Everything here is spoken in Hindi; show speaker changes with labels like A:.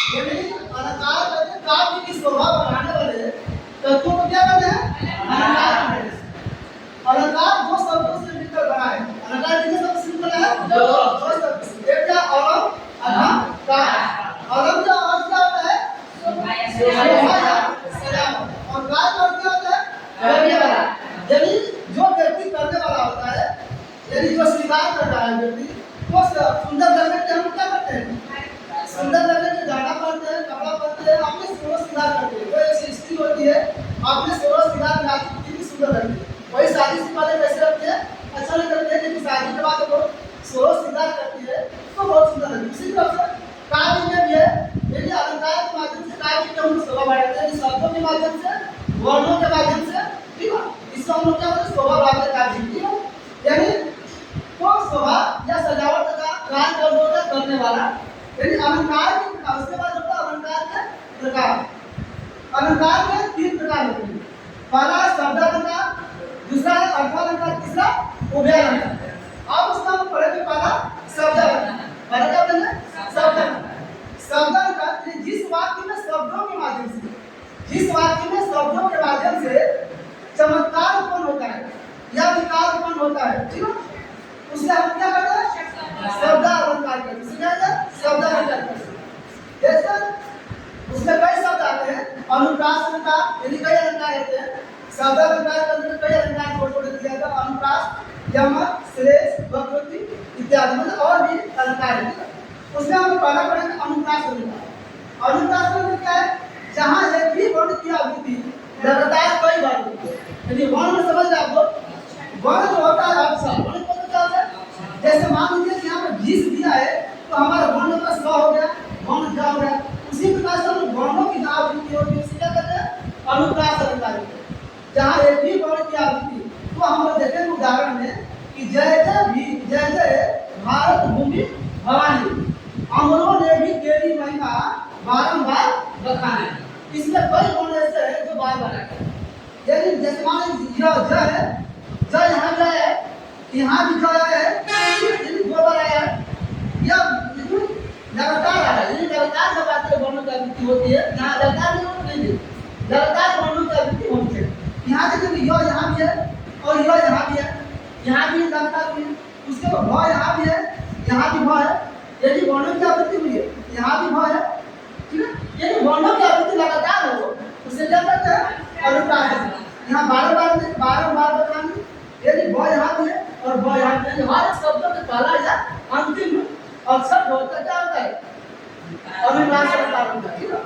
A: यानी अलंकार करके काव्य की शोभा बढ़ाने वाले तत्वों को क्या कहते हैं? अलंकार कहते हैं। अलंकार दो शब्दों से मिलकर बना है। अलंकार कितने शब्द से मिलकर है? दो शब्द से। एक क्या अलम, अलंकार। अलम का अर्थ क्या होता है? शोभा या सजावट। और कार का अर्थ क्या होता है? करने वाला। यानी जो व्यक्ति करने वाला होता है, यानी जो श्रृंगार कर रहा है व्यक्ति, वो सुंदर लगने के हम क्या करते हैं? सुंदर लगने के गाना पहनते हैं, कपड़ा पहनते हैं, अपने सोलो श्रृंगार करते हैं। वो एक स्त्री होती है, अपने सोलो श्रृंगार में आती है, कितनी सुंदर लगती है। वही शादी से पहले कैसे लगती है? अच्छा नहीं लगती है, लेकिन शादी के बाद वो सोलो श्रृंगार करती है तो बहुत सुंदर लगती है। उसी तरह से काव्य में भी है, यदि अलंकार के माध्यम से काव्य की हम शोभा बढ़ाते हैं, शब्दों के माध्यम से, वर्णों के माध्यम से, ठीक है? इसको हम लोग क्या बोलते हैं? शोभा बढ़ाते हैं काव्य की। यानी वो शोभा या सजावट का कार्य करने वाला, यानी अलंकार के प्रकार। उसके बाद होता है अलंकार के प्रकार। अलंकार के 3 प्रकार होते हैं। पहला शब्दालंकार, दूसरा है अर्थालंकार, तीसरा उभयालंकार। अब उसका हम पढ़ेंगे पहला शब्दालंकार। पहला क्या बोलेंगे? शब्दालंकार। शब्दालंकार जिस वाक्य में शब्दों के माध्यम से, चमत्कार उत्पन्न होता है या विकार उत्पन्न होता है, ठीक है? उसे हम क्या कहते हैं? शब्दालंकार कहते हैं। उसे क्या कहते हैं? शब्दालंकार कहते हैं। जैसे उसमें कई शब्द आते हैं, अनुप्रास अलंकार, यानी कई अलंकार होते हैं। शब्दालंकार के अंदर कई अलंकार छोटे-छोटे दिया गया, अनुप्रास, यमक, श्लेष, वक्रोक्ति इत्यादि, मतलब और भी अलंकार है। उसमें हम पहला पढ़ेंगे अनुप्रास अलंकार। अनुप्रास अलंकार क्या है? जहाँ एक ही वर्ण की आवृत्ति लगातार कई बार होती है। यानी वर्ण में समझ रहे आपको? वर्ण जो होता है अक्षर, वर्ण को क्या होता है? जैसे मान लीजिए कि यहाँ पर घिस दिया है तो हमारा वर्ण का स हो गया, वर्ण ज हो गया। उसी प्रकार से हम वर्णों की आवृत्ति होती है, इसे क्या कहते हैं? अनुप्रास अलंकार कहते हैं। जहाँ एक ही वर्ण की आवृत्ति, तो हम लोग देखेंगे उदाहरण में कि जय जय भारत भूमि भवानी, अमरों ने भी तेरी महिमा बारंबार बखानी। इसमें कई वर्ण ऐसे हैं जो बार बार आते हैं। यानी जैसे मान लीजिए ज है, ज यहाँ भी आया है, यहाँ भी ज आया है, यानी 2 बार आया है, या लगातार आ रहा है। यानी लगातार जब आते हैं वर्णों की आवृत्ति होती है, यहाँ लगातार नहीं, लगातार वर्णों की आवृत्ति होती है। यहाँ देखिए य यहाँ भी है और य यहाँ भी है, यहाँ भी लगातार हुई है। उसके बाद भ यहाँ भी है, यहाँ भी भ है, यानी वर्णों की आवृत्ति हुई है, यहाँ भी भ है, ठीक है? यानी वर्णों की आवृत्ति लगातार हो, उसे क्या कहते हैं? अनुप्रास। यहाँ बार-बार बतानी, यानी ब यहाँ भी है और ब यहाँ भी है। हर एक शब्दों के पहला या अंतिम अक्षर होता क्या होता है? अनुप्रास अलंकार होता है, ठीक है?